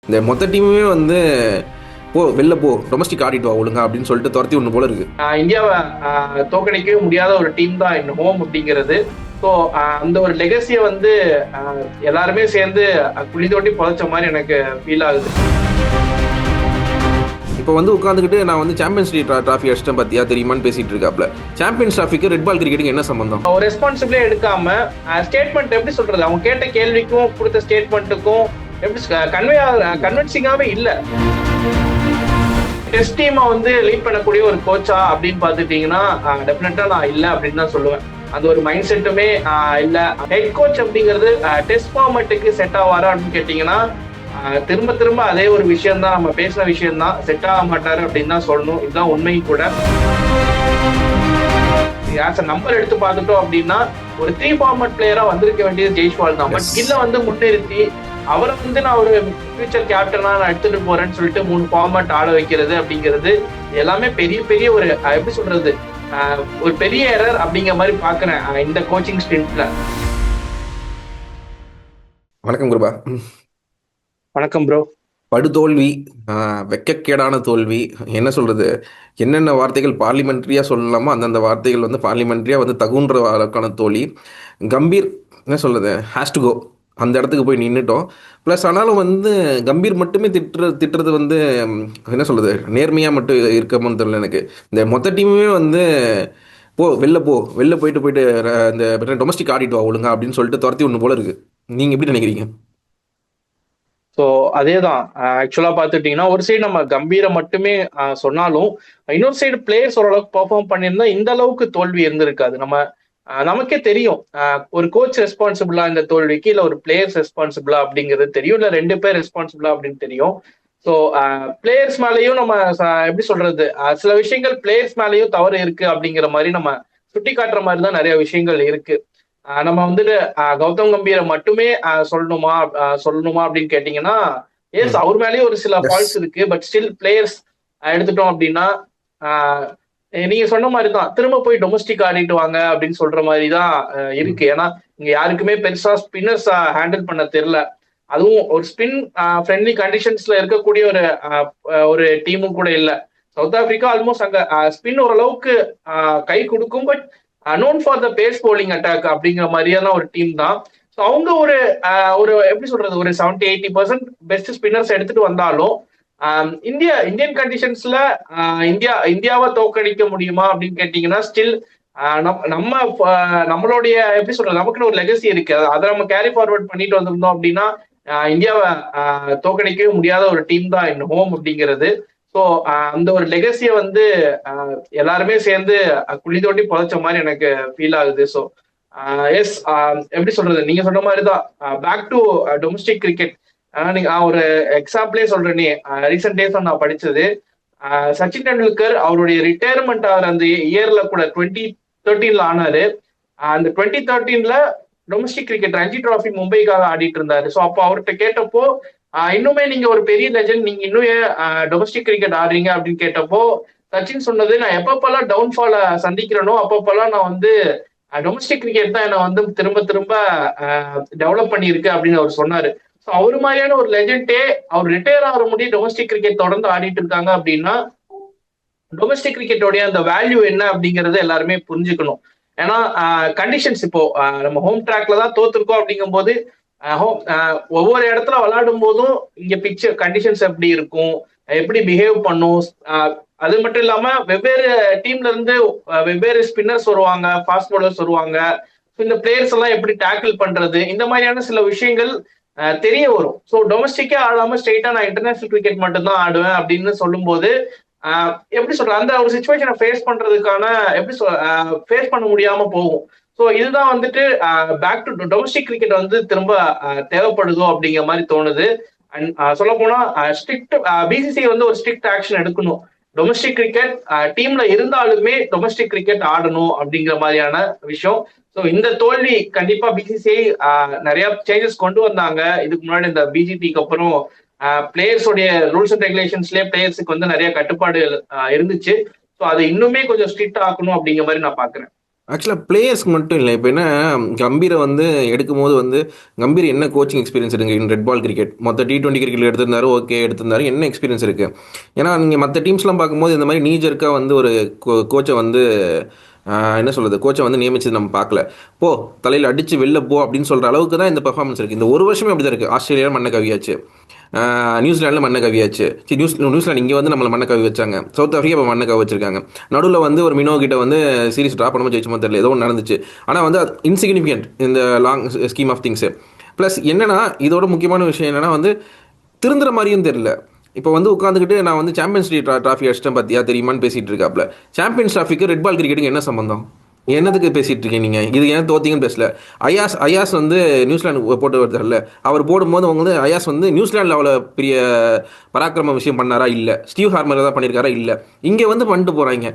இந்த மொத்த டீமுமே வந்து போ வெளில போ டொமஸ்டிக் ஆடிட்டு வா ஒழுங்கா அப்படின்னு சொல்லிட்டு துரத்தி ஒன்று போல இருக்கு. இந்தியாவை தோக்கடிக்கவே முடியாத ஒரு டீம் தான் இந்த ஹோம் அப்படிங்கிறது. ஸோ அந்த ஒரு லெகசியை வந்து எல்லாருமே சேர்ந்து குழி தோண்டி புதைச்ச மாதிரி எனக்கு ஃபீல் ஆகுது. இப்போ வந்து உட்காந்துக்கிட்டு நான் வந்து சாம்பியன்ஸ் லீக் ட்ராஃபி அடிச்சிட்டேன் பார்த்தியா தெரியுமான்னு பேசிட்டு இருக்காப்ல. சாம்பியன்ஸ் ட்ராஃபிக்கு ரெட் பால் கிரிக்கெட்டுக்கு என்ன சம்பந்தம்? ஒரு ரெஸ்பான்சிபிளே எடுக்காம ஸ்டேட்மெண்ட் எப்படி சொல்றது, அவங்க கேட்ட கேள்விக்கும் கொடுத்த ஸ்டேட்மெண்ட்டுக்கும் எப்படி கன்வின்சிங்காவே இல்லை. டெஸ்ட் டீமை வந்து லீட் பண்ணக்கூடிய ஒரு கோச்சா அப்படின்னு பார்த்துட்டீங்கன்னா டெஃபினட்டா நான் இல்லை அப்படின்னு தான் சொல்லுவேன். அந்த ஒரு மைண்ட் செட்டுமே இல்லை. ஹெட் கோச் அப்படிங்கிறது டெஸ்ட் ஃபார்மேட்டுக்கு செட் ஆவாரா அப்படின்னு கேட்டீங்கன்னா திரும்ப திரும்ப அதே ஒரு விஷயம் தான், நம்ம பேசின விஷயம் தான், செட் ஆக மாட்டாரு அப்படின்னு தான் சொல்லணும். இதுதான் உண்மை கூட. ஆஸ் அ நம்பர் எடுத்து பார்த்துட்டோம் அப்படின்னா ஒரு 3 ஃபார்மேட் பிளேயரா வந்திருக்க வேண்டியது ஜெய்ஸ்வால் தான். பட் கில்ல வந்து முன்னிறுத்தி அவரை வந்து நான் ஒரு ஃபியூச்சர் கேப்டனா நான் எடுத்துட்டு போறேன்னு சொல்லிட்டு 3 ஃபார்மேட் ஆட வைக்கிறது அப்படிங்கிறது எல்லாமே பெரிய பெரிய ஒரு எப்படி சொல்றது ஒரு பெரிய எரர் அப்படிங்கிற மாதிரி பாக்குறேன் இந்த கோச்சிங் ஸ்டிண்ட்ல. வணக்கம் குருபா. வணக்கம் ப்ரோ. படுதோல்வி, வெக்கக்கேடான தோல்வி, என்ன சொல்றது, என்னென்ன வார்த்தைகள் பார்லிமெண்ட்ரியா சொல்லலாமோ அந்தந்த வார்த்தைகள் வந்து பார்லிமெண்ட்ரியா வந்து தகுன்ற அளவுக்கான தோல்வி. கம்பீர் என்ன சொல்றது ஹேஸ் டு கோ, அந்த இடத்துக்கு போய் நின்றுட்டோம். ப்ளஸ் ஆனாலும் வந்து கம்பீர் மட்டுமே திட்டுறது வந்து என்ன சொல்கிறது நேர்மையாக மட்டும் இருக்கமோன்னு தெரியல எனக்கு. இந்த மொத்த டீமுமே வந்து வெளில போயிட்டு இந்த டொமஸ்டிக் ஆடிட்டு வா ஒழுங்கா அப்படின்னு சொல்லிட்டு துரத்தி ஒன்று போல இருக்குது. நீங்கள் எப்படி நினைக்கிறீங்க? ஸோ அதேதான் ஆக்சுவலா பார்த்துட்டீங்கன்னா ஒரு சைடு நம்ம கம்பீரை மட்டுமே சொன்னாலும் இன்னொரு சைடு பிளேயர்ஸ் ஓரளவுக்கு பெர்ஃபார்ம் பண்ணியிருந்தா இந்த அளவுக்கு தோல்வி இருந்திருக்காது. நமக்கே தெரியும் ஒரு கோச் ரெஸ்பான்சிபிளா இந்த தோல்விக்கு, இல்ல ஒரு பிளேயர்ஸ் ரெஸ்பான்சிபிளா அப்படிங்கிறது தெரியும், இல்ல 2 பேர் ரெஸ்பான்சிபிளா அப்படின்னு தெரியும். ஸோ பிளேயர்ஸ் மேலேயும் நம்ம எப்படி சொல்றது சில விஷயங்கள் பிளேயர்ஸ் மேலேயும் தவறு இருக்கு அப்படிங்கிற மாதிரி நம்ம சுட்டி காட்டுற மாதிரி தான் நிறைய விஷயங்கள் இருக்கு. நம்ம வந்துட்டு கௌதம் கம்பீரை மட்டுமே சொல்லணுமா அப்படின்னு கேட்டீங்கன்னா எஸ், அவர் மேலேயும் ஒரு சில ஃபால்ட்ஸ் இருக்கு. பட் ஸ்டில் பிளேயர்ஸ் எடுத்துட்டோம் அப்படின்னா நீங்க சொன்ன மாதிரிதான் திரும்ப போய் டொமஸ்டிக் ஆடிட்டு வாங்க அப்படின்னு சொல்ற மாதிரிதான் இருக்கு. ஏன்னா இங்க யாருக்குமே பெருசா ஸ்பின்னர்ஸ் ஹேண்டில் பண்ண தெரியல. அதுவும் ஒரு ஸ்பின் ஃப்ரெண்ட்லி கண்டிஷன்ஸ்ல இருக்கக்கூடிய ஒரு டீமும் கூட இல்ல. சவுத் ஆப்பிரிக்கா ஆல்மோஸ்ட் அங்க ஸ்பின் ஓரளவுக்கு கை கொடுக்கும். But known for the pace bowling attack அப்படிங்கிற மாதிரியான ஒரு டீம் தான். ஸோ அவங்க ஒரு எப்படி சொல்றது ஒரு 70-80% பெஸ்ட் ஸ்பின்னர்ஸ் எடுத்துட்டு வந்தாலும் இந்தியன் கண்டிஷன்ஸ்ல இந்தியாவை தோக்கடிக்க முடியுமா அப்படின்னு கேட்டீங்கன்னா ஸ்டில் நம்மளுடைய எப்படி சொல்றது நமக்குன்னு ஒரு லெகசி இருக்கு. அதை நம்ம கேரி ஃபார்வர்ட் பண்ணிட்டு வந்திருந்தோம் அப்படின்னா இந்தியாவை தோக்கடிக்கவே முடியாத ஒரு டீம் தான் இந்த ஹோம் அப்படிங்கிறது. ஸோ அந்த ஒரு லெகசியை வந்து எல்லாருமே சேர்ந்து குழி தோண்டி புதைச்ச மாதிரி எனக்கு ஃபீல் ஆகுது. ஸோ எஸ், எப்படி சொல்றது நீங்க சொன்ன மாதிரி தான் பேக் டு டொமஸ்டிக் கிரிக்கெட். நீங்க ஒரு எக்ஸாம்பிளே சொல்றேனே, ரீசெண்ட் டேஸ் நான் படிச்சது சச்சின் டெண்டுல்கர் அவருடைய ரிட்டையர்மெண்ட் ஆகிற அந்த இயர்ல கூட 2013 ஆனாரு. அந்த 2013 டொமஸ்டிக் கிரிக்கெட் ரஞ்சி டிராஃபி மும்பைக்காக ஆடிட்டு இருந்தாரு. ஸோ அப்போ அவர்கிட்ட கேட்டப்போ இன்னுமே நீங்க ஒரு பெரிய லெஜண்ட், நீங்க இன்னும் டொமஸ்டிக் கிரிக்கெட் ஆடுறீங்க அப்படின்னு கேட்டப்போ சச்சின் சொன்னது, நான் எப்பப்பெல்லாம் டவுன்ஃபால சந்திக்கிறேனோ அப்பப்பெல்லாம் நான் வந்து டொமஸ்டிக் கிரிக்கெட் தான் என்னை வந்து திரும்ப திரும்ப டெவலப் பண்ணியிருக்கு அப்படின்னு அவர் சொன்னாரு. ஸோ அவரு மாதிரியான ஒரு லெஜெண்டே அவர் ரிட்டையர் ஆகிற முடியும் டொமஸ்டிக் கிரிக்கெட் தொடர்ந்து ஆடிட்டு இருக்காங்க அப்படின்னா டொமஸ்டிக் கிரிக்கெட்டோடைய அந்த வேல்யூ என்ன அப்படிங்கறத எல்லாருமே புரிஞ்சுக்கணும். ஏன்னா கண்டிஷன்ஸ் இப்போ நம்ம ஹோம் ட்ராக்ல தான் தோத்துருக்கோம் அப்படிங்கும் போது ஒவ்வொரு இடத்துல விளையாடும் போதும் இங்க பிக்சர் கண்டிஷன்ஸ் எப்படி இருக்கும், எப்படி பிஹேவ் பண்ணும், அது மட்டும் இல்லாம வெவ்வேறு டீம்ல இருந்து வெவ்வேறு ஸ்பின்னர்ஸ் வருவாங்க, ஃபாஸ்ட் பவுலர்ஸ் வருவாங்க. இந்த பிளேயர்ஸ் எல்லாம் எப்படி டேக்கிள் பண்றது, இந்த மாதிரியான சில விஷயங்கள் தெரிய வரும். ஸோ டொமஸ்டிக்கே ஆடாம ஸ்ட்ரெயிட்டா நான் இன்டர்நேஷனல் கிரிக்கெட் மட்டும் தான் ஆடுவேன் அப்படின்னு சொல்லும் போது எப்படி சொல்ற அந்த ஒரு சுச்சுவேஷனை ஃபேஸ் பண்றதுக்கான எப்படி ஃபேஸ் பண்ண முடியாம போகும். ஸோ இதுதான் வந்துட்டு பேக் டு டொமஸ்டிக் கிரிக்கெட் வந்து திரும்ப தேவைப்படுதோ அப்படிங்கிற மாதிரி தோணுது. அண்ட் சொல்ல போனா ஸ்ட்ரிக்ட் பிசிசிஐ வந்து ஒரு ஸ்ட்ரிக்ட் ஆக்ஷன் எடுக்கணும். டொமஸ்டிக் கிரிக்கெட் டீம்ல இருந்தாலுமே டொமஸ்டிக் கிரிக்கெட் ஆடணும் அப்படிங்கிற மாதிரியான விஷயம். ஸோ இந்த தோல்வி கண்டிப்பா பிசிசிஐ நிறைய சேஞ்சஸ் கொண்டு வந்தாங்க இதுக்கு முன்னாடி. இந்த பிஜிபிக்கு அப்புறம் பிளேயர்ஸோடைய ரூல்ஸ் அண்ட் ரெகுலேஷன்ஸ்லயே பிளேயர்ஸுக்கு வந்து நிறைய கட்டுப்பாடு இருந்துச்சு. ஸோ அதை இன்னுமே கொஞ்சம் ஸ்ட்ரிக்ட் ஆக்கணும் அப்படிங்கிற மாதிரி நான் பாக்குறேன். ஆக்சுவலாக பிளேயர்ஸ்க்கு மட்டும் இல்லை. இப்போ என்ன, கம்பீரை வந்து எடுக்கும்போது வந்து கம்பீர் என்ன கோச்சிங் எக்ஸ்பீரியன்ஸ் இருக்குது இன் ரெட் பால் கிரிக்கெட்? மொத்த T20 கிரிக்கெட்டில் எடுத்திருந்தாரு, ஓகே எடுத்திருந்தாரு, என்ன எக்ஸ்பீரியன்ஸ் இருக்குது? ஏன்னா நீங்கள் மற்ற டீம்ஸ்லாம் பார்க்கும்போது இந்த மாதிரி நீஜருக்காக வந்து ஒரு கோச்சை வந்து என்ன சொல்கிறது, கோச்சை வந்து நியமிச்சது நம்ம பார்க்கல. போ தலையில் அடித்து வெளில போ அப்படின்னு சொல்கிற அளவுக்கு தான் இந்த பெர்ஃபார்மன்ஸ் இருக்குது. இந்த ஒரு வருஷமே அப்படி தான் இருக்குது. ஆஸ்திரேலியா மண்ணை கவியாச்சு, நியூசிலாண்டில் மண்ணை கவியாச்சு. சரி, நியூசிலாந்து இங்கே வந்து நம்மளை மண்ணை கவி வச்சாங்க. சவுத் ஆஃப்ரிக்கா இப்போ மண்ணை கவி வச்சிருக்காங்க. நடுவில் வந்து ஒரு மினோ கிட்ட வந்து சீரிஸ் ட்ரா பண்ணாமல் ஜெயிச்சுமோ தெரியல, ஏதோ ஒன்று நடந்துச்சு. ஆனால் வந்து அது இன்சிக்னிஃபிகண்ட் இந்த long scheme of things. Plus என்னன்னா, இதோட முக்கியமான விஷயம் என்னன்னா வந்து திருந்துற மாதிரியும் தெரியல. இப்போ வந்து உட்காந்துக்கிட்டு நான் வந்து சாம்பியன்ஸ் லீக் ட்ராஃபி அடிச்சிட்டேன் பார்த்தியா தெரியுமான்னு பேசிட்டு இருக்காப்ல. சாம்பியன்ஸ் ட்ராஃபிக்கு ரெட் பால் கிரிக்கெட்டுக்கு என்ன சம்பந்தம்? என்னதுக்கு பேசிட்டு இருக்கீங்க நீங்க? இது ஏன் தோத்தீங்கன்னு பேசல. அயாஸ் வந்து நியூசிலாந்து போட்டு வருதுல்ல, அவர் போடும்போது அவங்க வந்து அயாஸ் வந்து நியூசிலாண்டில் அவ்வளோ பெரிய பராக்கிரம விஷயம் பண்ணாரா? இல்லை. ஸ்டீவ் ஹார்மர் தான் பண்ணியிருக்காரா? இல்லை. இங்கே வந்து பண்ணிட்டு போறாங்க.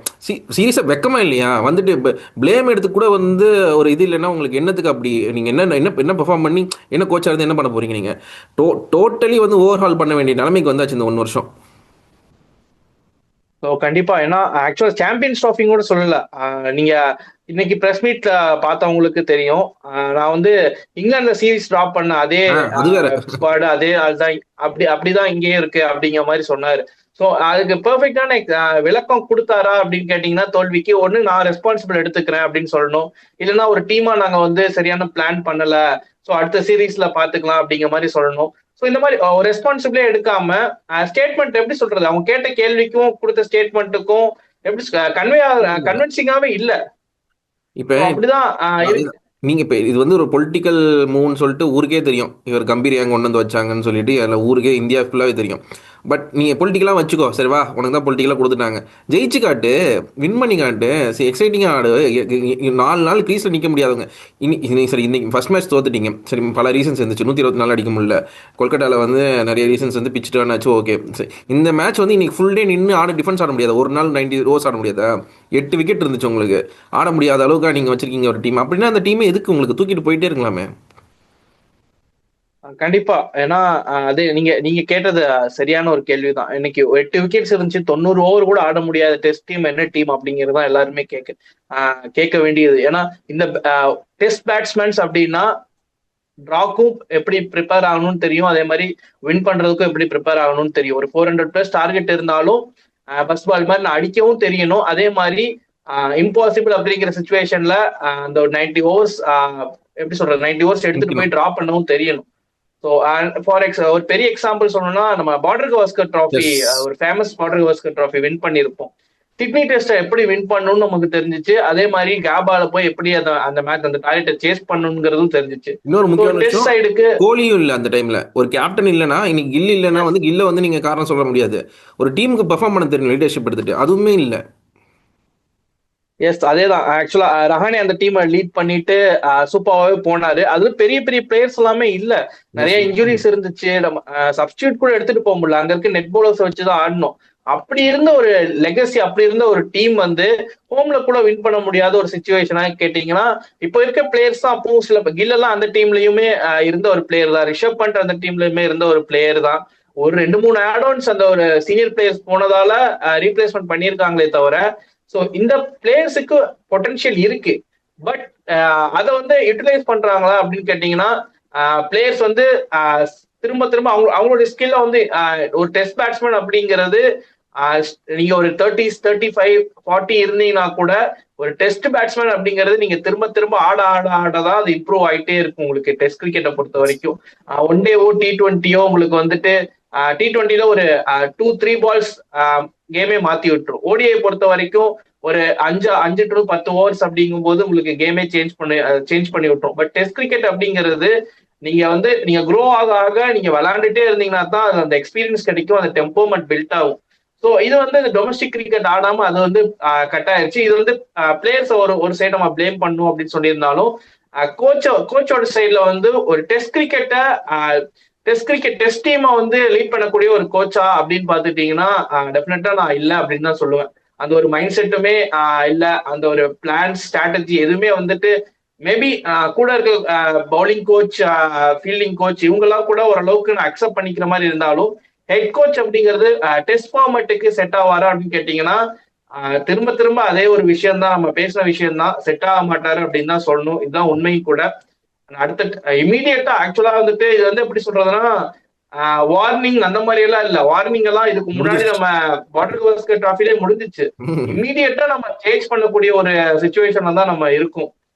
சீரியஸாக வெக்கமா இல்லையா? வந்துட்டு பிளேம் எடுத்து கூட வந்து ஒரு இது இல்லைன்னா உங்களுக்கு என்னத்துக்கு அப்படி? நீங்கள் என்ன என்ன என்ன பெர்ஃபார்ம் பண்ணி என்ன கோச்சாக இருந்து என்ன பண்ண போறீங்க நீங்கள்? டோட்டலி வந்து ஓவர்ஹால் பண்ண வேண்டிய நிலைமைக்கு வந்தாச்சு இந்த 1 வருஷம். ஸோ கண்டிப்பா, ஏன்னா ஆக்சுவலா சாம்பியன்ஸ் ட்ராஃபிங் கூட சொல்லல. நீங்க இன்னைக்கு பிரஸ் மீட்ல பார்த்தவங்களுக்கு தெரியும். நான் வந்து இங்கிலாந்துல சீரிஸ் டிராப் பண்ண அதே அது வேற. ஸ்குவாடு அதே அதுதான், அப்படிதான் இங்கேயும் இருக்கு அப்படிங்கிற மாதிரி சொன்னாரு. ஸோ அதுக்கு பெர்ஃபெக்டான விளக்கம் கொடுத்தாரா அப்படின்னு கேட்டீங்கன்னா, தோல்விக்கு ஒண்ணு நான் ரெஸ்பான்சிபிள் எடுத்துக்கிறேன் அப்படின்னு சொல்லணும். இல்லைன்னா ஒரு டீமா நாங்க வந்து சரியான பிளான் பண்ணல, ஸோ அடுத்த சீரீஸ்ல பாத்துக்கலாம் அப்படிங்கிற மாதிரி சொல்லணும். ஸோ இந்த மாதிரி ஒரு ரெஸ்பான்சிபிளே எடுக்காம ஸ்டேட்மெண்ட் எப்படி சொல்றது, அவங்க கேட்ட கேள்விக்கும் கொடுத்த ஸ்டேட்மெண்ட்டுக்கும் எப்படி கன்வின்சிங்காவே இல்ல. இப்போ அப்படிதான் இருக்கு. நீங்க இப்போ இது வந்து ஒரு பொலிட்டிக்கல் மூவ்னு சொல்லிட்டு ஊருக்கே தெரியும். இவர் கம்பீர் ஏன் கொண்டு வந்து வச்சாங்கன்னு சொல்லிட்டு அதில் ஊருக்கே இந்தியா ஃபுல்லாகவே தெரியும். பட் நீங்கள் பொலிட்டிக்கலாக வச்சுக்கோ, சரி வா, உனக்கு தான் பொலிட்டிக்கலாக கொடுத்துட்டாங்க, ஜெயிச்சு காட்டு, வின் பண்ணி காட்டு, சரி எக்ஸைட்டிங்காக ஆடு. 4 நாள் க்ரீஸில் நிற்க முடியாதவங்க. இன்னைக்கு சரி, இன்னைக்கு ஃபர்ஸ்ட் மேட்ச் தோத்துட்டீங்க, சரி பல ரீசன்ஸ் இருந்துச்சு. 124 அடிக்க முடியல. கொல்கட்டாவில் வந்து நிறைய ரீசன்ஸ் வந்து பிச் டர்ன் ஆச்சு, ஓகே. சரி, இந்த மேட்ச் வந்து இன்னைக்கு ஃபுல் டே நின்று ஆட டிஃபென்ஸ் ஆட முடியாது. ஒரு நாள் 90 ஓவர்ஸ் ஆட முடியாதா? 8 விக்கெட் இருந்துச்சு உங்களுக்கு, ஆட முடியாத அளவுக்கு நீங்கள் வச்சிருக்கீங்க ஒரு டீம். அப்படின்னா அந்த டீமை எதுக்கு உங்களுக்கு தூக்கிட்டு போயிட்டே இருக்கலாமே. கண்டிப்பா, ஏன்னா அது நீங்க நீங்க கேட்டது சரியான ஒரு கேள்விதான். இன்னைக்கு 8 விக்கெட்ஸ் இருந்துச்சு, 90 ஓவர் கூட ஆட முடியாத டெஸ்ட் டீம் என்ன டீம் அப்படிங்கிறது தான் எல்லாருமே கேட்க வேண்டியது. ஏன்னா இந்த டெஸ்ட் பேட்ஸ்மேன்ஸ் அப்படின்னா டிராக்கும் எப்படி ப்ரிப்பேர் ஆகணும்னு தெரியும், அதே மாதிரி வின் பண்றதுக்கும் எப்படி ப்ரிப்பேர் ஆகணும்னு தெரியும். ஒரு 400+ டார்கெட் இருந்தாலும் ஃபர்ஸ்ட் பால் மாதிரி நான் அடிக்கவும் தெரியணும். அதே மாதிரி இம்பாசிபிள் அப்படிங்கிற சுச்சுவேஷன்ல அந்த 90 ஓவர்ஸ் எப்படி சொல்றது, 90 ஓவர்ஸ் எடுத்துட்டு போய் டிரா பண்ணவும் தெரியணும். ஸோ ஒரு பெரிய எக்ஸாம்பிள் சொல்லணும்னா, நம்ம பார்டர் கவாஸ்கர் ட்ராஃபி, எஸ். ஒரு famous border Gavaskar trophy win பண்ணியிருப்போம். சிட்னி டெஸ்ட்டை எப்படி வின் பண்ணணும்னு நமக்கு தெரிஞ்சிச்சு. அதே மாதிரி கேபால போய் எப்படி அந்த மேட்ச் அந்த டார்கெட்டை சேஸ் பண்ணணுங்கிறதும் தெரிஞ்சிச்சு. இன்னொரு முக்கியமான டெஸ்ட் விஷயம், சைடுக்கு கோலியும் இல்லை அந்த டைம்ல. ஒரு கேப்டன் இல்லைன்னா, இன்னைக்கு கில் இல்லைன்னா வந்து கில்ல வந்து நீங்க காரணம் சொல்ல முடியாது. ஒரு டீமுக்கு பெர்ஃபார்ம் பண்ண தெரியும், லீடர்ஷிப் எடுத்துட்டு, அதுவுமே இல்லை. எஸ், அதேதான். ஆக்சுவலா ரஹானே அந்த டீமை லீட் பண்ணிட்டு சூப்பராகவே போனாரு. அது பெரிய பெரிய பிளேயர்ஸ் எல்லாமே இல்ல, நிறைய இன்ஜுரிஸ் இருந்துச்சு. நம்ம சப்ஸ்டியூட் கூட எடுத்துட்டு போக முடியல, அங்க இருக்க நெட் பவுலர்ஸ் வச்சுதான் ஆடணும். அப்படி இருந்த ஒரு லெகசி, அப்படி இருந்த ஒரு டீம் வந்து ஹோம்ல கூட வின் பண்ண முடியாத ஒரு சுச்சுவேஷனா கேட்டீங்கன்னா, இப்போ இருக்க பிளேயர்ஸ் தான். அப்போ சில கில் எல்லாம் அந்த டீம்லயுமே இருந்த ஒரு பிளேயர் தான். ரிஷப் பண்ட் அந்த டீம்லயுமே இருந்த ஒரு பிளேயர் தான். ஒரு 2-3 ஆட்-ஆன்ஸ் அந்த ஒரு சீனியர் பிளேயர்ஸ் போனதால ரீப்ளேஸ்மெண்ட் பண்ணியிருக்காங்களே தவிர, சோ இந்த பிளேயர்ஸுக்கு பொட்டன்ஷியல் இருக்கு. பட் அதை வந்து யூட்டிலைஸ் பண்றாங்களா அப்படின்னு கேட்டீங்கன்னா, பிளேயர்ஸ் வந்து திரும்ப திரும்ப அவங்களுடைய ஸ்கில்ல வந்து ஒரு டெஸ்ட் பேட்ஸ்மேன் அப்படிங்கிறது நீங்க ஒரு 30s 35 40 இருந்தீங்கன்னா கூட, ஒரு டெஸ்ட் பேட்ஸ்மேன் அப்படிங்கிறது நீங்க திரும்ப திரும்ப ஆட ஆட ஆடதான் அது இம்ப்ரூவ் ஆயிட்டே இருக்கும். உங்களுக்கு டெஸ்ட் கிரிக்கெட்டை பொறுத்த வரைக்கும் ஒன் டேவோ T20யோ உங்களுக்கு வந்துட்டு T20ல ஒரு 2-3 பால்ஸ் கேமே மாத்தி விட்டுரும். ஓடிஐ பொறுத்த வரைக்கும் ஒரு 5 to 10 ஓவர்ஸ் அப்படிங்கும் போது உங்களுக்கு கேமே சேஞ்ச் பண்ணி விட்டுரும். பட் டெஸ்ட் கிரிக்கெட் அப்படிங்கிறது நீங்க க்ரோ ஆக ஆக நீங்க விளையாண்டுட்டே இருந்தீங்கன்னா தான் அது அந்த எக்ஸ்பீரியன்ஸ் கிடைக்கும், அந்த டெம்போமெண்ட் பில்ட் ஆகும். ஸோ இது வந்து இந்த டொமஸ்டிக் கிரிக்கெட் ஆடாம அது வந்து கட் ஆயிருச்சு. இது வந்து பிளேயர்ஸ் ஒரு சைடு நம்ம பிளேம் பண்ணும் அப்படின்னு சொல்லியிருந்தாலும், கோச்சோட சைட்ல வந்து ஒரு டெஸ்ட் டீமை வந்து லீட் பண்ணக்கூடிய ஒரு கோச்சா அப்படின்னு பாத்துட்டீங்கன்னா டெஃபினட்டா நான் இல்லை அப்படின்னு தான் சொல்லுவேன். அந்த ஒரு மைண்ட் செட்டுமே இல்ல, அந்த ஒரு பிளான் ஸ்ட்ராட்டஜி எதுவுமே வந்துட்டு மேபி கூட இருக்க பவுலிங் கோச், ஃபீல்டிங் கோச் இவங்கெல்லாம் கூட ஓரளவுக்கு நான் அக்செப்ட் பண்ணிக்கிற மாதிரி இருந்தாலும், ஹெட் கோச் அப்படிங்கிறது டெஸ்ட் ஃபார்மேட்டுக்கு செட் ஆவாரா அப்படின்னு கேட்டீங்கன்னா திரும்ப திரும்ப அதே ஒரு விஷயம் தான், நம்ம பேசின விஷயம் தான், செட் ஆக மாட்டாரு அப்படின்னு தான் சொல்லணும். இதுதான் உண்மையும் கூட. அடுத்த இமீடியட்டா ஆக்சுவலா வந்துட்டு இது வந்து எப்படி சொல்றதுன்னா, வார்னிங் அந்த மாதிரி எல்லாம் இல்ல. வார்னிங் எல்லாம் இதுக்கு முன்னாடி முடிஞ்சிருச்சு. நம்ம வாட்டர் கவாஸ்கர் டிராஃபிலே முடிஞ்சிச்சு. இமீடியட்டா நம்ம சேஞ்ச் பண்ணக்கூடிய ஒரு சுச்சுவேஷன்ல தான் நம்ம இருக்கோம்.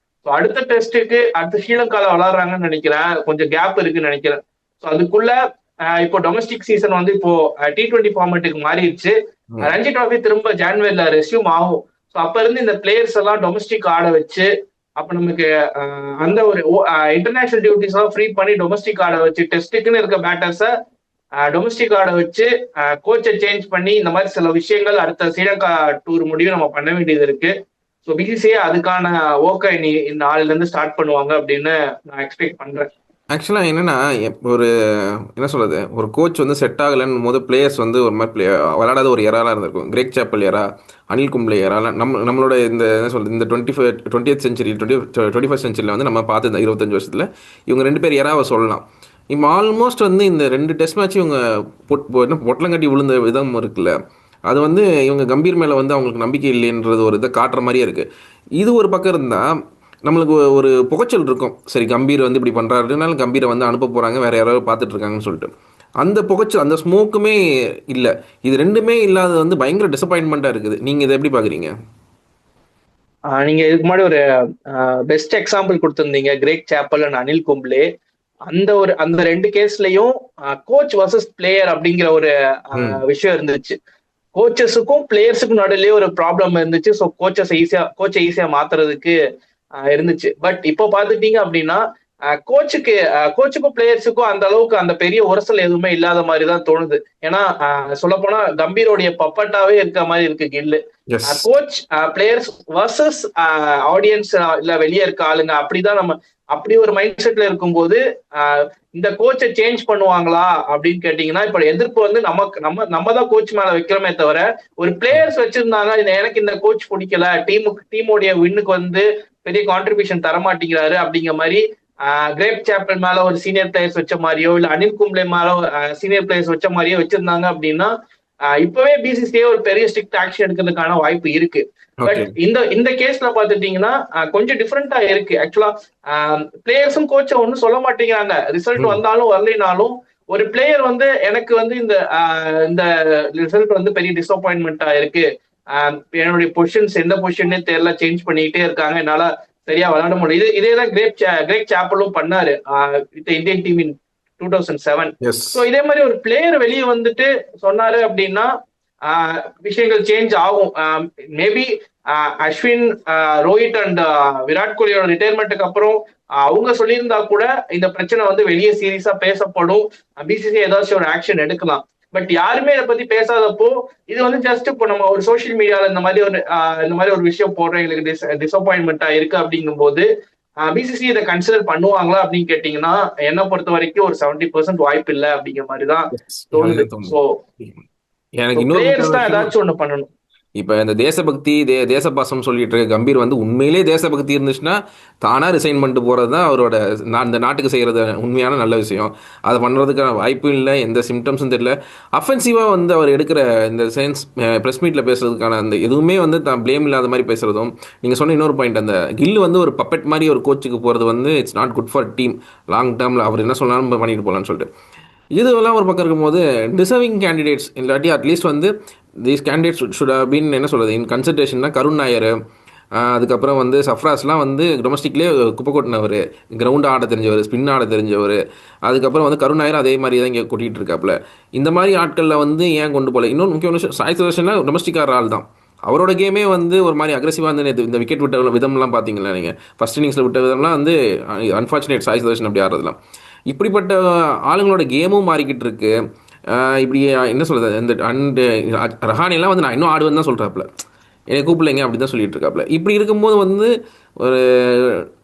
ஸோ அடுத்த டெஸ்ட்டுக்கு அடுத்த ஸ்ரீலங்கால விளாடுறாங்கன்னு நினைக்கிறேன். கொஞ்சம் கேப் இருக்குன்னு நினைக்கிறேன். ஸோ அதுக்குள்ள இப்போ டொமஸ்டிக் சீசன் வந்து இப்போ T20 ஃபார்மேட்டுக்கு மாறிடுச்சு. ரஞ்சி டிராஃபி திரும்ப ஜான்வரில ரெஸ்யூம் ஆகும். ஸோ அப்ப இருந்து இந்த பிளேயர்ஸ் எல்லாம் டொமஸ்டிக் ஆட வச்சு, அப்ப நமக்கு அந்த ஒரு இன்டர்நேஷனல் டியூட்டிஸ் எல்லாம் ஃப்ரீ பண்ணி டொமஸ்டிக் ஆட வச்சு, டெஸ்ட்டுக்குன்னு இருக்க பேட்டர்ஸை டொமஸ்டிக் ஆட வச்சு, கோச்சை சேஞ்ச் பண்ணி, இந்த மாதிரி சில விஷயங்கள் அடுத்த ஸ்ரீலங்கா டூர் முடிவு நம்ம பண்ண வேண்டியது இருக்கு. ஸோ பிசிசிஐ அதுக்கான ஒர்க்கை இனி இந்த நாளில இருந்து ஸ்டார்ட் பண்ணுவாங்க அப்படின்னு நான் எக்ஸ்பெக்ட் பண்றேன். ஆக்சுவலாக என்னென்னா, ஒரு என்ன சொல்கிறது, ஒரு கோச் வந்து செட் ஆகலைன்னு போது பிளேயர்ஸ் வந்து ஒரு மாதிரி விளையாடாத ஒரு எராலாம் இருந்திருக்கும். கிரேக் சாப்பல் எரா, அனில் கும்ப்ளே எராலாம் நம்மளோட இந்த என்ன சொல்கிறது, இந்த 20th செஞ்சுரி 21st செஞ்சுரியில் வந்து நம்ம பார்த்து இந்த 25 வருஷத்தில் இவங்க 2 பேர் எராவை சொல்லலாம். இப்போ ஆல்மோஸ்ட் வந்து இந்த 2 டெஸ்ட் மேட்ச் இவங்க பொட்டலங்கட்டி விழுந்த விதம் இருக்குல்ல, அது வந்து இவங்க கம்பீர் மேலே வந்து அவங்களுக்கு நம்பிக்கை இல்லைன்றது ஒரு இதை காட்டுற மாதிரியே இருக்குது. இது ஒரு பக்கம் இருந்தால் நம்மளுக்கு ஒரு புகைச்சல் இருக்கும். சரி, கம்பீர் வந்து இப்படி பண்ணுறாருனாலும் கம்பீரை வந்து அனுப்ப போகிறாங்க, வேறு யாராவது பார்த்துட்டு இருக்காங்கன்னு சொல்லிட்டு. அந்த புகைச்சல், அந்த ஸ்மோக்குமே இல்லை. இது ரெண்டுமே இல்லாத வந்து பயங்கர டிசப்பாயின்மெண்ட்டாக இருக்குது. நீங்கள் இதை எப்படி பார்க்குறீங்க? நீங்க இதுக்கு முன்னாடி ஒரு பெஸ்ட் எக்ஸாம்பிள் கொடுத்திருந்தீங்க, Greg Chappell and Anil Kumble. அந்த 2 கேஸ்லயும் கோச் வர்சஸ் பிளேயர் அப்படிங்கிற ஒரு விஷயம் இருந்துச்சு. கோச்சஸுக்கும் பிளேயர்ஸுக்கும் நடுவுலயே ஒரு ப்ராப்ளம் இருந்துச்சு. ஸோ கோச்சை ஈஸியா மாத்துறதுக்கு இருந்துச்சு. பட் இப்போ பாத்துட்டீங்க அப்படின்னா கோச்சுக்கும் பிளேயர்ஸுக்கும் அந்த அளவுக்கு அந்த பெரிய உரசல் எதுவுமே இல்லாத மாதிரி தான் தோணுது. ஏன்னா சொல்ல போனா கம்பீரோடைய பப்பட்டாவே இருக்க மாதிரி இருக்கு கில்லு. கோச் பிளேயர்ஸ் வர்சஸ் ஆடியன்ஸ் இல்ல வெளியே இருக்க ஆளுங்க, அப்படிதான் நம்ம அப்படி ஒரு மைண்ட் செட்ல இருக்கும்போது இந்த கோச்சை சேஞ்ச் பண்ணுவாங்களா அப்படின்னு கேட்டீங்கன்னா, இப்ப எதிர்ப்பு வந்து நம்ம தான் கோச் மேல வைக்கிறோமே தவிர, ஒரு பிளேயர்ஸ் வச்சிருந்தாங்க எனக்கு இந்த கோச் பிடிக்கல, டீமோடைய வின்னுக்கு வந்து பெரிய கான்ட்ரிபியூஷன் தர மாட்டேங்கிறாரு அப்படிங்கிற மாதிரி கிரேக் சாப்பல் மேல ஒரு சீனியர் பிளேயர்ஸ் வச்ச மாதிரியோ இல்ல அனில் கும்ப்ளே மேல சீனியர் பிளேயர்ஸ் வச்ச மாதிரியோ வச்சிருந்தாங்க அப்படின்னா, இப்பவே பிசிசிஐ ஒரு பெரிய ஸ்ட்ரிக்ட் ஆக்ஷன் எடுக்கிறதுக்கான வாய்ப்பு இருக்கு. பட் இந்த கேஸ்ல பாத்துட்டீங்கன்னா கொஞ்சம் டிஃப்ரெண்டா இருக்கு. ஆக்சுவலா பிளேயர்ஸும் கோச்சை ஒன்னும் சொல்ல மாட்டேங்கிறாங்க. ரிசல்ட் வந்தாலும் வரலைனாலும் ஒரு பிளேயர் வந்து எனக்கு வந்து இந்த ரிசல்ட் வந்து பெரிய டிசப்பாயின்மெண்டா இருக்கு, என்னுடைய பொசிஷன்ஸ் எந்த பொசிஷன்னே தெரியல, சேஞ்ச் பண்ணிக்கிட்டே இருக்காங்க, என்னால சரியா விளையாட முடியுது. இதேதான் கிரேக் சாப்பலும் பண்ணாரு with Indian team in 2007. So இதே மாதிரி ஒரு பிளேயர் வெளியே வந்துட்டு சொன்னாரு அப்படின்னா விஷயங்கள் சேஞ்ச் ஆகும். மேபி அஸ்வின், ரோஹித் அண்ட் விராட் கோலியோட ரிட்டையர்மெண்ட்டுக்கு அப்புறம் அவங்க சொல்லியிருந்தா கூட இந்த பிரச்சனை வந்து வெளியே சீரியஸா பேசப்படும், பிசிசிஐ ஏதாச்சும் ஒரு ஆக்ஷன் எடுக்கலாம். பட் யாருமே இதை பத்தி பேசாதப்போ இது வந்து ஜஸ்ட் இப்போ நம்ம ஒரு சோசியல் மீடியால இந்த மாதிரி ஒரு விஷயம் போடுறோம், எங்களுக்கு டிசப்பாயின்மெண்டா இருக்கு அப்படிங்கும் போது பிசிசி இதை கன்சிடர் பண்ணுவாங்களா அப்படின்னு கேட்டீங்கன்னா, என்ன பொறுத்த வரைக்கும் ஒரு 70% வாய்ப்பு இல்லை அப்படிங்கிற மாதிரிதான் தோணுது. ஸோ எனக்கு பிளேயர்ஸ் தான் ஏதாச்சும் ஒண்ணு பண்ணணும். இப்போ இந்த தேசபக்தி தேசபாசம் சொல்லிட்டு இருக்க கம்பீர் வந்து உண்மையிலே தேசபக்தி இருந்துச்சுன்னா தானாக ரிசைன் பண்ணிட்டு போகிறது தான் அவரோட இந்த நாட்டுக்கு செய்கிறது உண்மையான நல்ல விஷயம். அதை பண்ணுறதுக்கான வாய்ப்பும் இல்லை, எந்த சிம்டம்ஸும் தெரியல. அஃபென்சிவாக வந்து அவர் எடுக்கிற இந்த சென்ஸ் ப்ரெஸ் மீட்டில் பேசுறதுக்கான அந்த எதுவுமே வந்து தான் ப்ளேம் இல்லாத மாதிரி பேசுகிறதும், நீங்கள் சொன்ன இன்னொரு பாயிண்ட், அந்த கில் வந்து ஒரு பப்பெட் மாதிரி ஒரு கோச்சுக்கு போகிறது வந்து it's not good for team long டேர்மில். அவர் என்ன சொன்னாலும் பண்ணிட்டு போகலான்னு சொல்லிட்டு இதெல்லாம் ஒரு பக்கம் இருக்கும்போது டிசர்விங் கேண்டிடேட்ஸ் இல்லாட்டி அட்லீஸ்ட் வந்து these candidates should have been என்ன சொல்கிறது இன் கன்சிடரேஷன்னா கருண் நாயர், அதுக்கப்புறம் வந்து சஃப்ராஸ்லாம் வந்து டொமஸ்டிக்லேயே குப்பை கொட்டினவர், கிரவுண்ட் ஆட தெரிஞ்சவர், ஸ்பின் ஆட தெரிஞ்சவர். அதுக்கப்புறம் வந்து கருண் நாயர் அதே மாதிரி தான் இங்கே கொட்டிகிட்டு இருக்காப்புல. இந்த மாதிரி ஆட்களில் வந்து ஏன் கொண்டு போகல? இன்னொன்று முக்கியமான விஷயம், சாய் சுதர்ஷன்லாம் டொமஸ்டிக் ஆடுற ஆள் தான். அவரோட கேமே வந்து ஒரு மாதிரி அக்ரெசிவாக வந்து இந்த விக்கெட் விட்ட விதம்லாம் பார்த்தீங்களா நீங்கள்? ஃபர்ஸ்ட் இன்னிங்ஸில் விட்ட விதம்லாம் வந்து அன்ஃபார்ச்சுனேட் சாய் சுதர்ஷன் அப்படி ஆடுறதுலாம். இப்படிப்பட்ட ஆளுங்களோட கேமும் மாறிக்கிட்டு இருக்கு. இப்படி என்ன சொல்கிறது, இந்த ரஹானிலாம் வந்து நான் இன்னும் ஆடுவேன்னு தான் சொல்கிறாப்புல, என்னை கூப்பிடலைங்க அப்படி தான் சொல்லிட்டு இருக்காப்புல. இப்படி இருக்கும்போது வந்து ஒரு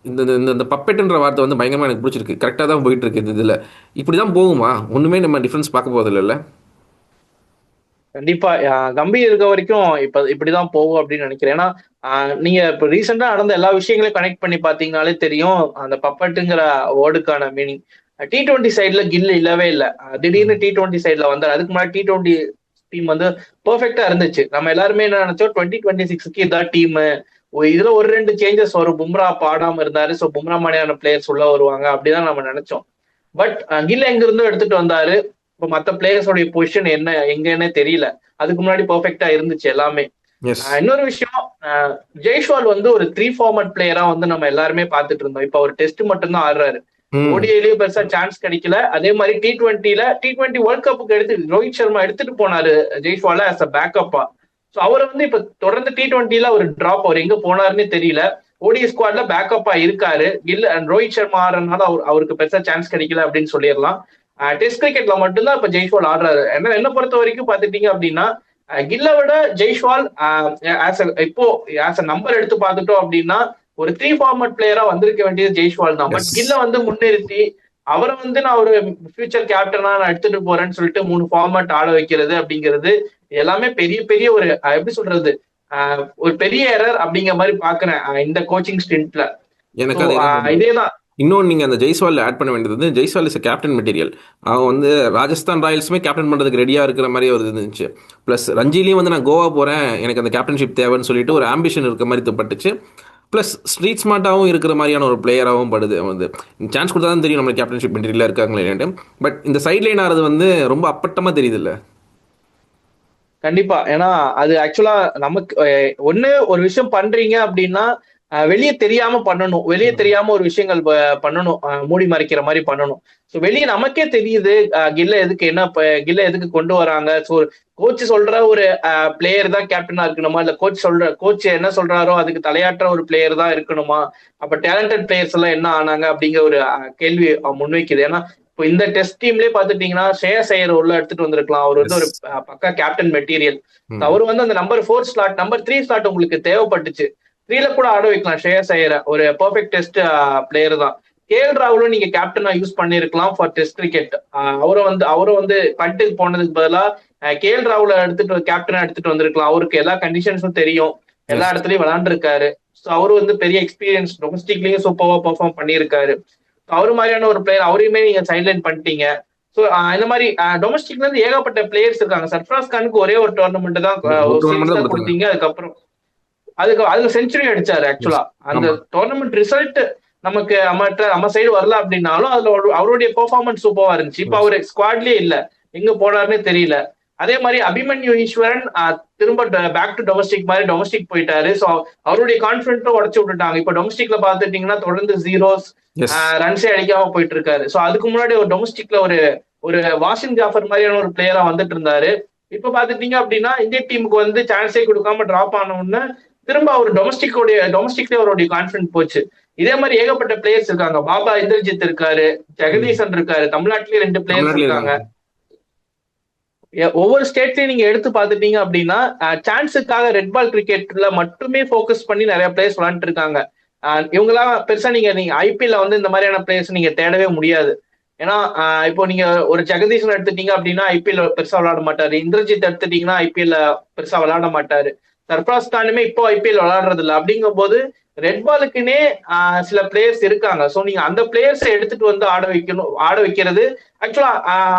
இந்த இந்த பப்பெட்டுன்ற வார்த்தை வந்து பயங்கரமாக எனக்கு பிடிச்சிருக்கு. கரெக்டாக தான் போயிட்டு இருக்கு. இதில் இப்படி தான் போகுமா? ஒன்றுமே நம்ம டிஃப்ரென்ஸ் பார்க்க போதில்லை இல்லை? கண்டிப்பா கம்பீர் இருக்க வரைக்கும் இப்படிதான் போகும் அப்படின்னு நினைக்கிறேன். ஏன்னா நீங்க இப்ப ரீசெண்டா நடந்த எல்லா விஷயங்களையும் கனெக்ட் பண்ணி பாத்தீங்கன்னாலே தெரியும் அந்த பப்பட்டுங்கிற வேர்டுக்கான மீனிங். T20 சைட்ல கில் இல்லவே இல்லை. திடீர்னு T20 சைட்ல வந்தார். அதுக்கு முன்னாடி T20 டீம் வந்து பெர்ஃபெக்டா இருந்துச்சு. நம்ம எல்லாருமே என்ன நினைச்சோம், 2026க்கு இதான் டீம், இதுல ஒரு ரெண்டு சேஞ்சஸ் வரும், பும்ரா பாடாம இருந்தாரு, சோ பும்ரா மாதிரியான பிளேயர்ஸ் உள்ள வருவாங்க அப்படிதான் நம்ம நினைச்சோம். பட் கில் எங்க இருந்தோ எடுத்துட்டு வந்தாரு. இப்போ மத்த பிளேயர்ஸோடைய பொசிஷன் என்ன எங்கன்னே தெரியல. அதுக்கு முன்னாடி பெர்ஃபெக்டா இருந்துச்சு எல்லாமே. எஸ். இன்னொரு விஷயம், ஜெய்ஷ்வால் வந்து ஒரு த்ரீ ஃபார்மட் பிளேயரா வந்து நம்ம எல்லாருமே பார்த்துட்டு இருந்தோம். இப்ப ஒரு டெஸ்ட் மட்டும் தான் ஆடுறாரு. ஓடிஐலயும் பெருசா சான்ஸ் கிடைக்கல. அதே மாதிரி டி டுவெண்ட்டி வேர்ல்ட் கப்புக்கு எடுத்து ரோஹித் சர்மா எடுத்துட்டு போனாரு ஜெய்ஷ்வால ஆஸ் அ பேக்கப்பா. ஸோ அவர் வந்து இப்ப தொடர்ந்து டி டுவெண்ட்டில ஒரு டிராப், அவர் எங்க போனாருன்னு தெரியல. ஓடிஐ ஸ்குவாட்ல பேக்கப்பா இருக்காரு. கில் அண்ட் ரோஹித் சர்மா ஆடுறதுனால அவருக்கு பெருசா சான்ஸ் கிடைக்கல அப்படின்னு சொல்லிடலாம். டெஸ்ட் கிரிக்கெட்ல மட்டும்தான் இப்ப ஜெய்ஷ்வால் ஆடுறாரு. ஏன்னா என்ன பொறுத்த வரைக்கும் பாத்துட்டீங்க அப்படின்னா, கில்ல விட ஜெய்ஷ்வால் இப்போ ஆஸ் அ நம்பர் எடுத்து பார்த்துட்டோம் அப்படின்னா ஒரு த்ரீ ஃபார்மட் பிளேயரா வந்திருக்க வேண்டியது ஜெய்ஷ்வால் தான். But S. கில்ல வந்து முன்னிறுத்தி அவரை வந்து நான் ஒரு ஃபியூச்சர் கேப்டனா நான் எடுத்துட்டு போறேன்னு சொல்லிட்டு 3 ஃபார்மட் ஆட வைக்கிறது அப்படிங்கிறது எல்லாமே பெரிய பெரிய ஒரு எப்படி சொல்றது, ஒரு பெரிய எரர் அப்படிங்கிற மாதிரி பாக்குறேன் இந்த கோச்சிங் ஸ்டின்ட்ல. எனக்கு அதேதான். இதேதான். இன்னொன்று நீங்கள் அந்த ஜெய்ஸ்வால் ஆட் பண்ண வேண்டியது வந்து, ஜெய்ஸ்வால் இஸ் கேப்டன் மெட்டீரியல். அவன் வந்து ராஜஸ்தான் ராயல்ஸுமே கேப்டன் பண்ணுறதுக்கு ரெடியாக இருக்கிற மாதிரி ஒரு இருந்துச்சு. ப்ளஸ் ரஞ்சிலையும் வந்து நான் கோவா போகிறேன், எனக்கு அந்த கேப்டன்ஷிப் தேவைன்னு சொல்லிட்டு ஒரு ஆம்பிஷன் இருக்க மாதிரி பட்டுச்சு. ப்ளஸ் ஸ்ட்ரீட் ஸ்மார்ட்டாகவும் இருக்கிற மாதிரியான ஒரு பிளேயராகவும் படுது. வந்து சான்ஸ் கொடுத்தா தான் தெரியும் நம்ம கேப்டன்ஷிப் மெட்டீரியலாக இருக்காங்களே. பட் இந்த சைட் லைன் ஆகிறது வந்து ரொம்ப அப்பட்டமாக தெரியுது இல்லை? கண்டிப்பா. ஏன்னா அது ஆக்சுவலா நமக்கு ஒண்ணு ஒரு விஷயம் பண்றீங்க அப்படின்னா வெளியே தெரியாம பண்ணணும். வெளியே தெரியாம ஒரு விஷயங்கள் பண்ணணும், மூடி மறைக்கிற மாதிரி பண்ணணும். ஸோ வெளியே நமக்கே தெரியுது கில்ல எதுக்கு என்ன கில்ல எதுக்கு கொண்டு வராங்க. ஸோ கோச் சொல்ற ஒரு பிளேயர் தான் கேப்டனா இருக்கணுமா, இல்ல கோச் என்ன சொல்றாரோ அதுக்கு தலையாற்ற ஒரு பிளேயர் தான் இருக்கணுமா, அப்ப டேலண்டட் பிளேயர்ஸ் எல்லாம் என்ன ஆனாங்க அப்படிங்கிற ஒரு கேள்வி முன்வைக்குது. ஏன்னா இப்போ இந்த டெஸ்ட் டீம்லயே பாத்துட்டீங்கன்னா ஸ்ரேயஸ் ஐயர் உள்ள எடுத்துட்டு வந்திருக்கலாம். அவர் வந்து ஒரு பக்கா கேப்டன் மெட்டீரியல். அவர் வந்து அந்த நம்பர் 4 ஸ்லாட், நம்பர் 3 ஸ்லாட் உங்களுக்கு தேவைப்பட்டுச்சு. 3ல கூட ஆட வைக்கலாம் ஸ்ரேயஸ் ஐயரை, ஒரு பெர்ஃபெக்ட் டெஸ்ட் பிளேயர் தான். கேஎல் ராகுலும் நீங்க கேப்டனா யூஸ் பண்ணிருக்கலாம் ஃபார் டெஸ்ட் கிரிக்கெட். அவரும் வந்து பட்டுக்கு போனதுக்கு பதிலா கேஎல் ராகுல எடுத்துட்டு கேப்டனா எடுத்துட்டு வந்திருக்கலாம். அவருக்கு எல்லா கண்டிஷன்ஸும் தெரியும், எல்லா இடத்துலயும் விளையாண்டுருக்காரு. ஸோ அவரு வந்து பெரிய எக்ஸ்பீரியன்ஸ், டொமஸ்டிக்லயும் சூப்பரா பெர்ஃபார்ம் பண்ணியிருக்காரு. அவரு மாதிரியான ஒரு பிளேயர் அவரையுமே நீங்க சைட்லைன் பண்ணிட்டீங்க. ஸோ இந்த மாதிரி டொமஸ்டிக்ல இருந்து ஏகப்பட்ட பிளேயர்ஸ் இருக்காங்க. சர்ஃப்ராஸ் கானுக்கு ஒரே ஒரு டோர்னமெண்ட் தான் கொடுத்தீங்க. அதுக்கப்புறம் அதுக்கு செஞ்சுரி அடிச்சாரு. ஆக்சுவலா அந்த டோர்னமெண்ட் ரிசல்ட் நமக்கு நம்ம சைடு வரல அப்படின்னாலும் அதுல அவருடைய பெர்ஃபார்மன்ஸ் சூப்பரா இருந்துச்சு. இப்ப அவரு ஸ்குவாட்லயே இல்ல, எங்க போனாருன்னு தெரியல. அதே மாதிரி அபிமன்யு ஈஸ்வரன் திரும்ப பேக் டு டொமஸ்டிக் மாதிரி டொமஸ்டிக் போயிட்டாரு. ஸோ அவருடைய கான்பிடன்ட்டும் உடச்சு விட்டுட்டாங்க. இப்ப டொமஸ்டிக்ல பாத்துட்டீங்கன்னா தொடர்ந்து ஜீரோஸ், ரன்ஸே அடிக்காம போயிட்டு இருக்காரு. ஸோ அதுக்கு முன்னாடி ஒரு டொமஸ்டிக்ல ஒரு வாஷிங் ஜாஃபர் மாதிரியான ஒரு பிளேயரா வந்துட்டு இருந்தாரு. இப்ப பாத்துட்டீங்க அப்படின்னா இந்தியன் டீமுக்கு வந்து சான்ஸே கொடுக்காம டிராப் ஆன உடனே திரும்ப அவர் டொமஸ்டிக்ல அவருடைய கான்பிடன்ட் போச்சு. இதே மாதிரி ஏகப்பட்ட பிளேயர்ஸ் இருக்காங்க. பாபா இந்திரஜித் இருக்காரு, ஜெகதீசன் இருக்காரு, தமிழ்நாட்டிலேயே 2 பிளேயர்ஸ் இருக்காங்க. ஒவ்வொரு ஸ்டேட்லயும் நீங்க எடுத்து பாத்துட்டீங்க அப்படின்னா சான்ஸுக்காக ரெட் பால் கிரிக்கெட்ல மட்டுமே போக்கஸ் பண்ணி நிறைய பிளேயர்ஸ் விளையாண்டு இருக்காங்க. இவங்கெல்லாம் பெருசா நீங்க ஐபிஎல்ல வந்து இந்த மாதிரியான பிளேயர்ஸ் நீங்க தேடவே முடியாது. ஏன்னா இப்போ நீங்க ஒரு ஜெகதீசன் எடுத்துட்டீங்க அப்படின்னா ஐபிஎல் பெருசா விளையாட மாட்டாரு. இந்திரஜித் எடுத்துட்டீங்கன்னா ஐபிஎல்ல பெருசா விளையாட மாட்டாரு. சர்ஃப்ராஸ் கானுமே இப்போ ஐபிஎல் விளையாடுறது இல்லை. அப்படிங்கும் போது ரெட் பாலுக்குன்னே சில பிளேயர்ஸ் இருக்காங்க. ஸோ நீங்க அந்த பிளேயர்ஸை எடுத்துட்டு வந்து ஆட வைக்கிறது ஆக்சுவலா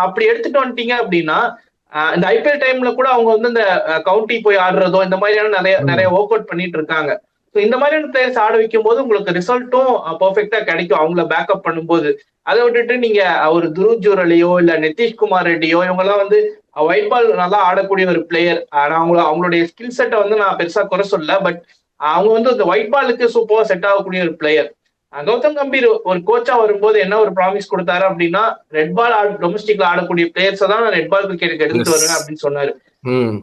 அப்படி எடுத்துட்டு வந்துட்டீங்க அப்படின்னா இந்த ஐபிஎல் டைம்ல கூட அவங்க வந்து இந்த கவுண்டி போய் ஆடுறதோ இந்த மாதிரியான நிறைய ஒர்க் அவுட் பண்ணிட்டு இருக்காங்க. ஸோ இந்த மாதிரியான பிளேயர்ஸ் ஆட வைக்கும் போது உங்களுக்கு ரிசல்ட்டும் பெர்ஃபெக்டா கிடைக்கும் அவங்கள பேக்கப் பண்ணும்போது. அதை விட்டுட்டு நீங்க ஒரு துருவ் ஜூரலையோ இல்ல நிதிஷ்குமார் ரெட்டியோ இவங்கெல்லாம் வந்து ஒயிட் பால் நல்லா ஆடக்கூடிய ஒரு பிளேயர். அவங்களுடைய ஸ்கில் செட்டை வந்து நான் பெருசா குறை சொல்ல, பட் அவங்க வந்து இந்த ஒயிட் பாலுக்கு சூப்பரா செட் ஆகக்கூடிய ஒரு பிளேயர். கௌதம் கம்பீர் ஒரு கோச்சா வரும்போது என்ன ஒரு ப்ராமிஸ் கொடுத்தாரு அப்படின்னா, ரெட் பால் டொமஸ்டிக்ல ஆடக்கூடிய பிளேயர்ஸை தான் நான் ரெட் பால் கிரிக்கெட்டுக்கு எடுத்துட்டு வருவேன் அப்படின்னு சொன்னாரு.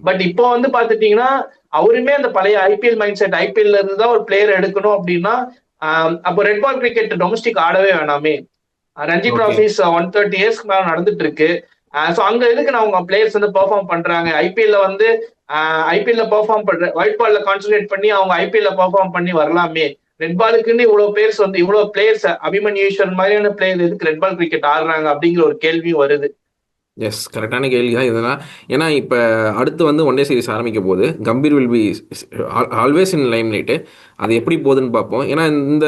பட் இப்போ வந்து பாத்துட்டீங்கன்னா அவருமே அந்த பழைய ஐபிஎல் மைண்ட் செட், ஐபிஎல்ல இருந்து தான் ஒரு பிளேயர் எடுக்கணும் அப்படின்னா அப்போ ரெட் பால் கிரிக்கெட் டொமஸ்டிக் ஆடவே வேணாமே. ரஞ்சி டிராஃபிஸ் 130 இயர்ஸ்க்கு மேல நடந்துட்டு இருக்கு. சோ அங்க எதுக்கு நான் உங்க பிளேயர்ஸ் வந்து பெர்ஃபார்ம் பண்றாங்க, ஐபிஎல்ல பெர்ஃபார்ம் பண்ற ஒயிட் பால்ல கான்சென்ட்ரேட் பண்ணி அவங்க ஐபிஎல்ல பெர்ஃபார்ம் பண்ணி வரலாமே. ரெட் பாலுக்குன்னு இவ்வளவு பிளேயர்ஸ் அபிமன்யு ஈஸ்வரன் மாதிரியான பிளேயர் எதுக்கு ரெட் பால் கிரிக்கெட் ஆடுறாங்க அப்படிங்கிற ஒரு கேள்வியும் வருது. எஸ், கரெக்டான கேள்வி தான் இதெல்லாம். ஏன்னா இப்போ அடுத்து வந்து ஒன் டே சீரிஸ் ஆரம்பிக்க போது Gambhir will be always in Lime light. அது எப்படி போகுதுன்னு பார்ப்போம். ஏன்னா இந்த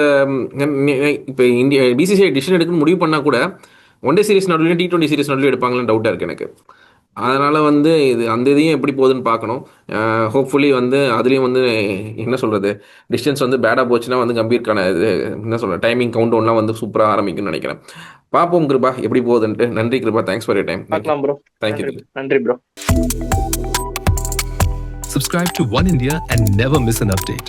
இப்போ இந்தியா பிசிசிஐ டிசிஷன் எடுக்கணும்னு முடிவு பண்ணால் கூட ஒன் டே சீரிஸ் நடுவில் T20 சீரிஸ் நடுவில் எடுப்பாங்கன்னு டவுட்டாக இருக்குது எனக்கு. அதனால் வந்து இது அந்த இதையும் எப்படி போகுதுன்னு பார்க்கணும். ஹோப்ஃபுல்லி வந்து அதுலேயும் வந்து என்ன சொல்கிறது, டிஸ்டன்ஸ் வந்து பேடாக போச்சுன்னா வந்து கம்பீர்க்கான இது என்ன சொல்கிறது டைமிங் கவுண்ட் ஒன்லாம் வந்து சூப்பராக ஆரம்பிக்கும்னு நினைக்கிறேன். பார்ப்போம் கிருபா எப்படி போகுதுன்ட்டு. நன்றி Kiruba, thanks for your time. Thank you. பார்க்கலாம் ப்ரோ. தேங்க்யூ. நன்றி நன்றி bro. Subscribe to One India and never miss an update.